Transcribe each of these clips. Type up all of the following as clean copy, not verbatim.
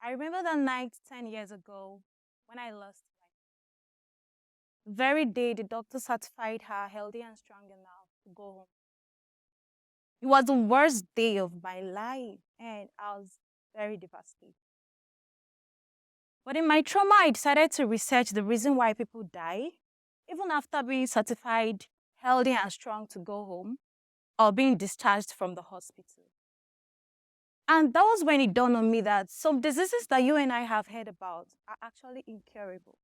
I remember that night 10 years ago when I lost the very day the doctor certified her healthy and strong enough to go home. It was the worst day of my life, and I was very devastated. But in my trauma, I decided to research the reason why people die, even after being certified healthy and strong to go home or being discharged from the hospital. And that was when it dawned on me that some diseases that you and I have heard about are actually incurable.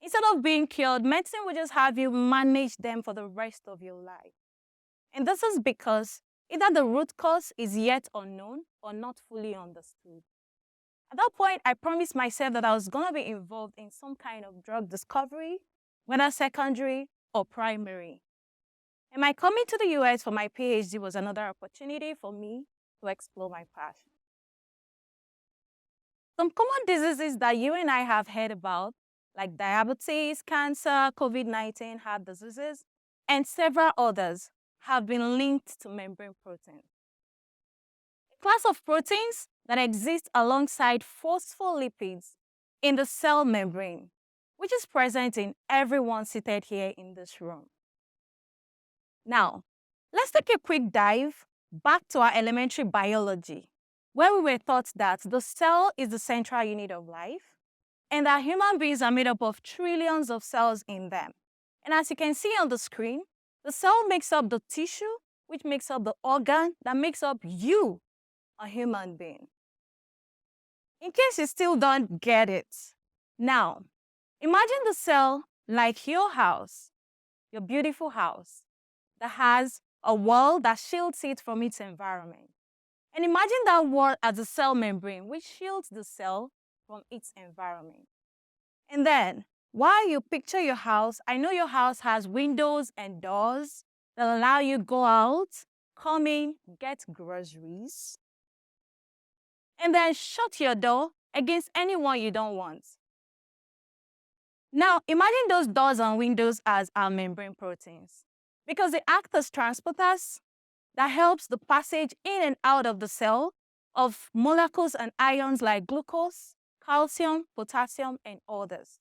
Instead of being cured, medicine will just have you manage them for the rest of your life. And this is because either the root cause is yet unknown or not fully understood. At that point, I promised myself that I was going to be involved in some kind of drug discovery, whether secondary or primary. And my coming to the US for my PhD was another opportunity for me to explore my passion. Some common diseases that you and I have heard about, like diabetes, cancer, COVID-19, heart diseases, and several others, have been linked to membrane proteins. A class of proteins that exist alongside phospholipids in the cell membrane, which is present in everyone seated here in this room. Now, let's take a quick dive back to our elementary biology, where we were taught that the cell is the central unit of life and that human beings are made up of trillions of cells in them. And as you can see on the screen, the cell makes up the tissue, which makes up the organ that makes up you, a human being. In case you still don't get it, now, imagine the cell like your house, your beautiful house, that has a wall that shields it from its environment. And imagine that wall as a cell membrane, which shields the cell from its environment. And then, while you picture your house, I know your house has windows and doors that allow you go out, come in, get groceries, and then shut your door against anyone you don't want. Now, imagine those doors and windows as our membrane proteins, because they act as transporters that helps the passage in and out of the cell of molecules and ions like glucose, calcium, potassium, and others.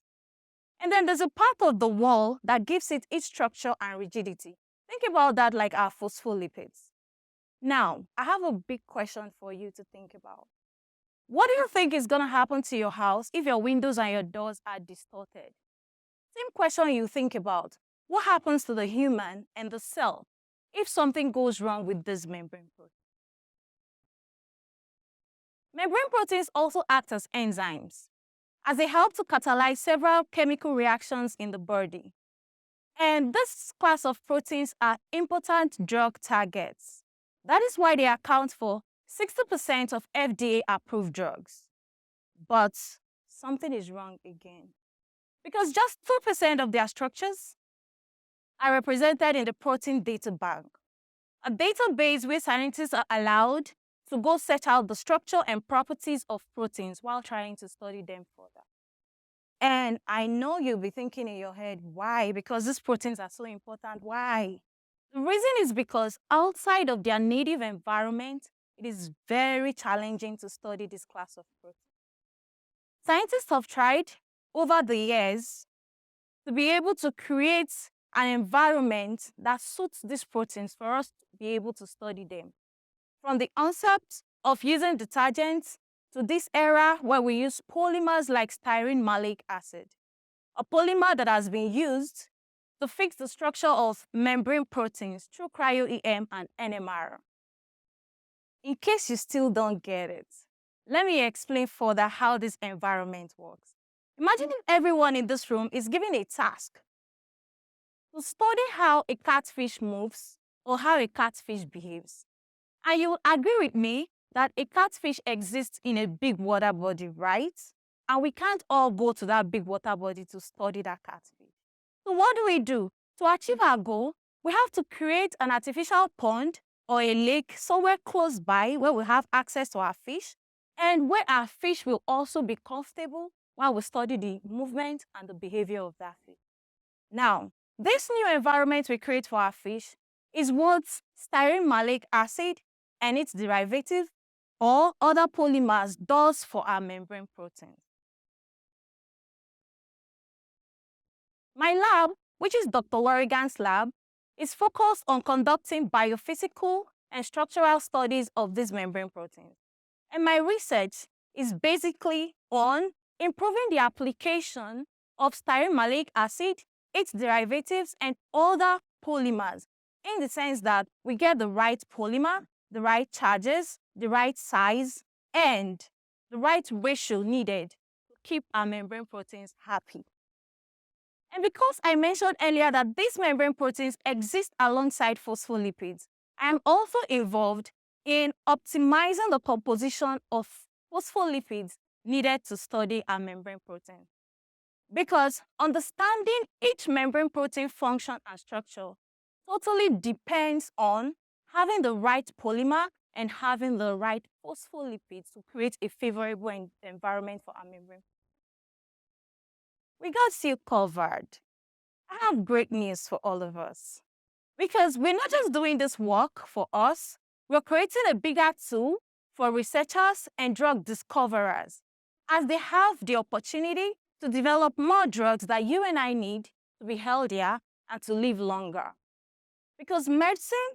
And then there's a part of the wall that gives it its structure and rigidity. Think about that like our phospholipids. Now, I have a big question for you to think about. What do you think is going to happen to your house if your windows and your doors are distorted? Same question you think about. What happens to the human and the cell if something goes wrong with this membrane protein? Membrane proteins also act as enzymes, as they help to catalyze several chemical reactions in the body. And this class of proteins are important drug targets. That is why they account for 60% of FDA-approved drugs. But something is wrong again, because just 2% of their structures are represented in the Protein Data Bank, a database where scientists are allowed to go search out the structure and properties of proteins while trying to study them further. And I know you'll be thinking in your head, why? Because these proteins are so important. Why? The reason is because outside of their native environment, it is very challenging to study this class of proteins. Scientists have tried over the years to be able to create an environment that suits these proteins for us to be able to study them. From the concept of using detergents to this era where we use polymers like styrene malic acid, a polymer that has been used to fix the structure of membrane proteins through cryo-EM and NMR. In case you still don't get it, let me explain further how this environment works. Imagine if everyone in this room is given a task to study how a catfish moves or how a catfish behaves. And you will agree with me that a catfish exists in a big water body, right? And we can't all go to that big water body to study that catfish. So what do? To achieve our goal, we have to create an artificial pond or a lake somewhere close by where we have access to our fish and where our fish will also be comfortable while we study the movement and the behavior of that fish. Now, this new environment we create for our fish is what styrene malic acid and its derivative or other polymers does for our membrane proteins. My lab, which is Dr. Lorigan's lab, is focused on conducting biophysical and structural studies of these membrane proteins. And my research is basically on improving the application of styrene malic acid, its derivatives, and other polymers, in the sense that we get the right polymer, the right charges, the right size, and the right ratio needed to keep our membrane proteins happy. And because I mentioned earlier that these membrane proteins exist alongside phospholipids, I am also involved in optimizing the composition of phospholipids needed to study our membrane protein. Because understanding each membrane protein function and structure totally depends on having the right polymer and having the right phospholipids to create a favorable environment for our membrane. We got you covered. I have great news for all of us. Because we're not just doing this work for us, we're creating a bigger tool for researchers and drug discoverers, as they have the opportunity to develop more drugs that you and I need to be healthier and to live longer. Because medicine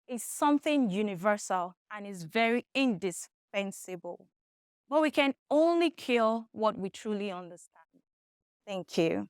is something universal and is very indispensable. But we can only cure what we truly understand. Thank you.